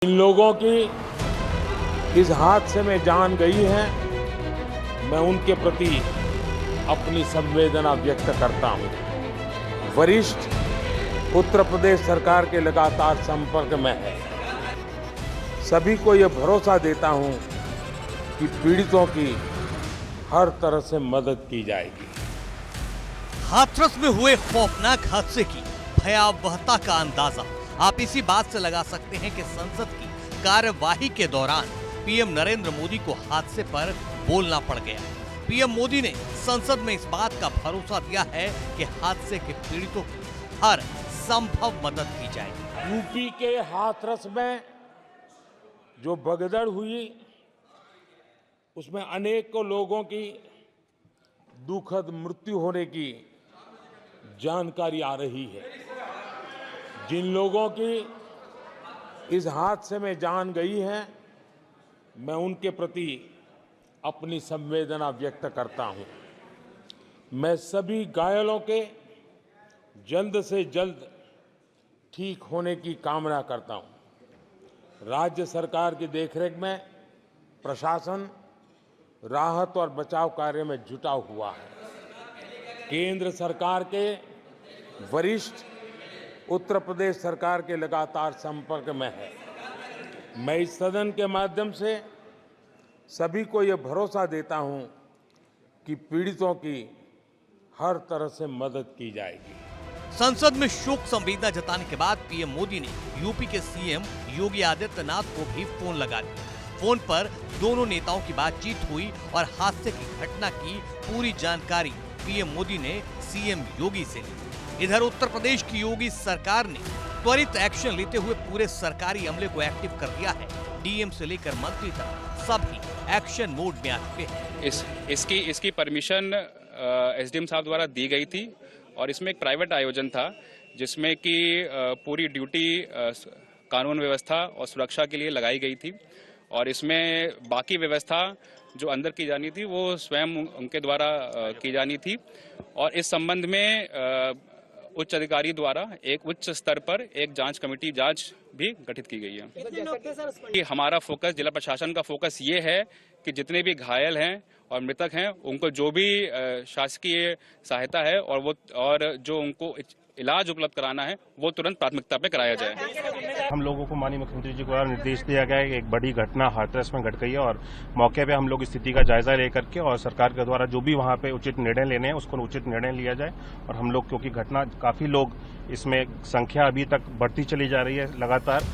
इन लोगों की इस हादसे में जान गई है, मैं उनके प्रति अपनी संवेदना व्यक्त करता हूं। वरिष्ठ उत्तर प्रदेश सरकार के लगातार संपर्क में है। सभी को यह भरोसा देता हूं कि पीड़ितों की हर तरह से मदद की जाएगी। हाथरस में हुए खौफनाक हादसे की भयावहता का अंदाजा आप इसी बात से लगा सकते हैं कि संसद की कार्यवाही के दौरान पीएम नरेंद्र मोदी को हादसे पर बोलना पड़ गया। पीएम मोदी ने संसद में इस बात का भरोसा दिया है कि हादसे के पीड़ितों की हर संभव मदद की जाएगी। यूपी के हाथरस में जो भगदड़ हुई, उसमें अनेकों लोगों की दुखद मृत्यु होने की जानकारी आ रही है। जिन लोगों की इस हादसे में जान गई है, मैं उनके प्रति अपनी संवेदना व्यक्त करता हूं। मैं सभी घायलों के जल्द से जल्द ठीक होने की कामना करता हूं। राज्य सरकार की देखरेख में प्रशासन राहत और बचाव कार्य में जुटा हुआ है। केंद्र सरकार के वरिष्ठ उत्तर प्रदेश सरकार के लगातार संपर्क में है। मैं इस सदन के माध्यम से सभी को यह भरोसा देता हूं कि पीड़ितों की हर तरह से मदद की जाएगी। संसद में शोक संवेदना जताने के बाद पीएम मोदी ने यूपी के सीएम योगी आदित्यनाथ को भी फोन लगा दिया। फोन पर दोनों नेताओं की बातचीत हुई और हादसे की घटना की पूरी जानकारी पीएम मोदी ने सीएम योगी से ली। इधर उत्तर प्रदेश की योगी सरकार ने त्वरित एक्शन लेते हुए पूरे सरकारी अमले को एक्टिव कर दिया है। डीएम से लेकर मंत्री तक सभी एक्शन मोड में आ चुके हैं। इसकी परमिशन एसडीएम साहब द्वारा दी गई थी और इसमें एक प्राइवेट आयोजन था जिसमें कि पूरी ड्यूटी कानून व्यवस्था और सुरक्षा के लिए लगाई गई थी और इसमें बाकी व्यवस्था जो अंदर की जानी थी वो स्वयं उनके द्वारा की जानी थी। और इस संबंध में उच्च अधिकारी द्वारा एक उच्च स्तर पर एक जांच कमेटी भी गठित की गई है। हमारा फोकस, जिला प्रशासन का फोकस ये है कि जितने भी घायल हैं और मृतक हैं उनको जो भी शासकीय सहायता है और जो उनको इलाज उपलब्ध कराना है वो तुरंत प्राथमिकता पे कराया जाए। हम लोगों को माननीय मुख्यमंत्री जी द्वारा निर्देश दिया गया है कि एक बड़ी घटना हाथरस में घट गई है और मौके पे हम लोग स्थिति का जायजा लेकर के और सरकार के द्वारा जो भी वहां पे उचित निर्णय लेने हैं उसको उचित निर्णय लिया जाए। और हम लोग, क्योंकि घटना काफी लोग इसमें संख्या अभी तक बढ़ती चली जा रही है लगातार।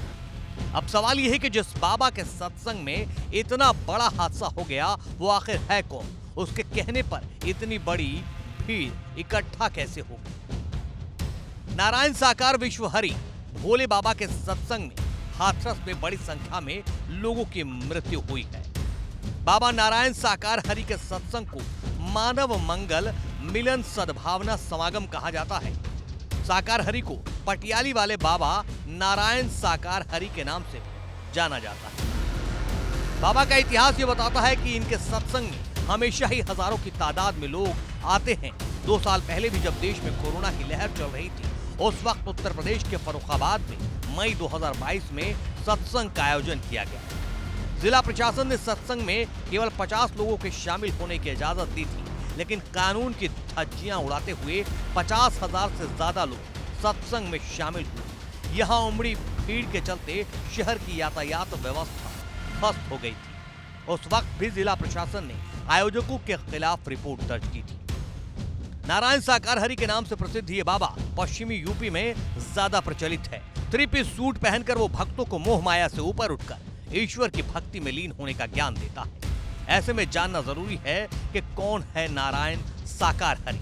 अब सवाल यह है कि जिस बाबा के सत्संग में इतना बड़ा हादसा हो गया वो आखिर है कौन? उसके कहने पर इतनी बड़ी भीड़ इकट्ठा कैसे हो गई? नारायण साकार विश्व हरि भोले बाबा के सत्संग में हाथरस में बड़ी संख्या में लोगों की मृत्यु हुई है। बाबा नारायण साकार हरि के सत्संग को मानव मंगल मिलन सद्भावना समागम कहा जाता है। साकार हरि को पटियाली वाले बाबा नारायण साकार हरि के नाम से जाना जाता है। बाबा का इतिहास ये बताता है कि इनके सत्संग में हमेशा ही हजारों की तादाद में लोग आते हैं। 2 साल पहले भी जब देश में कोरोना की लहर चल रही थी, उस वक्त उत्तर प्रदेश के फर्रुखाबाद में मई 2022 में सत्संग का आयोजन किया गया। जिला प्रशासन ने सत्संग में केवल 50 लोगों के शामिल होने की इजाजत दी थी, लेकिन कानून की धज्जियां उड़ाते हुए 50,000 से ज्यादा लोग सत्संग में शामिल हुए। यहाँ उमड़ी भीड़ के चलते शहर की यातायात व्यवस्था ध्वस्त हो गई थी। उस वक्त भी जिला प्रशासन ने आयोजकों के खिलाफ रिपोर्ट दर्ज की थी। नारायण साकार हरि के नाम से प्रसिद्ध ये बाबा पश्चिमी यूपी में ज्यादा प्रचलित है। 3-पीस सूट पहनकर वो भक्तों को मोह माया से ऊपर उठकर ईश्वर की भक्ति में लीन होने का ज्ञान देता है। ऐसे में जानना जरूरी है कि कौन है नारायण साकार हरि।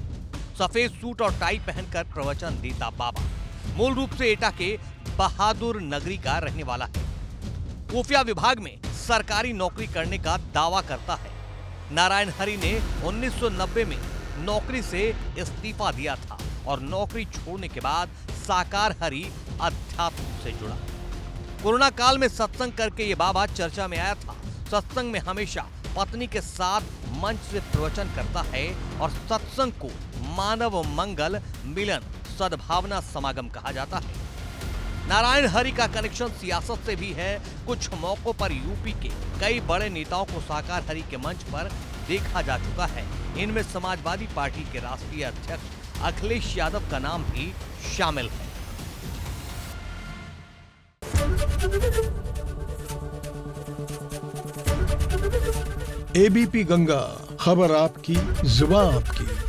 सफेद सूट और टाई पहनकर प्रवचन देता बाबा मूल रूप से एटा के बहादुर नगरी का रहने वाला है। खुफिया विभाग में सरकारी नौकरी करने का दावा करता है। नारायण हरि ने 1990 में नौकरी से इस्तीफा दिया था और नौकरी छोड़ने के बाद साकार हरि अध्यात्म से जुड़ा। कोरोना काल में सत्संग करके ये बाबा चर्चा में आया था। सत्संग में हमेशा पत्नी के साथ मंच से प्रवचन करता है और सत्संग को मानव मंगल मिलन सद्भावना समागम कहा जाता है। नारायण हरि का कनेक्शन सियासत से भी है। कुछ मौकों पर यूपी के कई बड़े नेताओं को साकार हरि के मंच पर देखा जा चुका है। इनमें समाजवादी पार्टी के राष्ट्रीय अध्यक्ष अखिलेश यादव का नाम भी शामिल है। एबीपी गंगा, खबर आपकी, जुबान आपकी।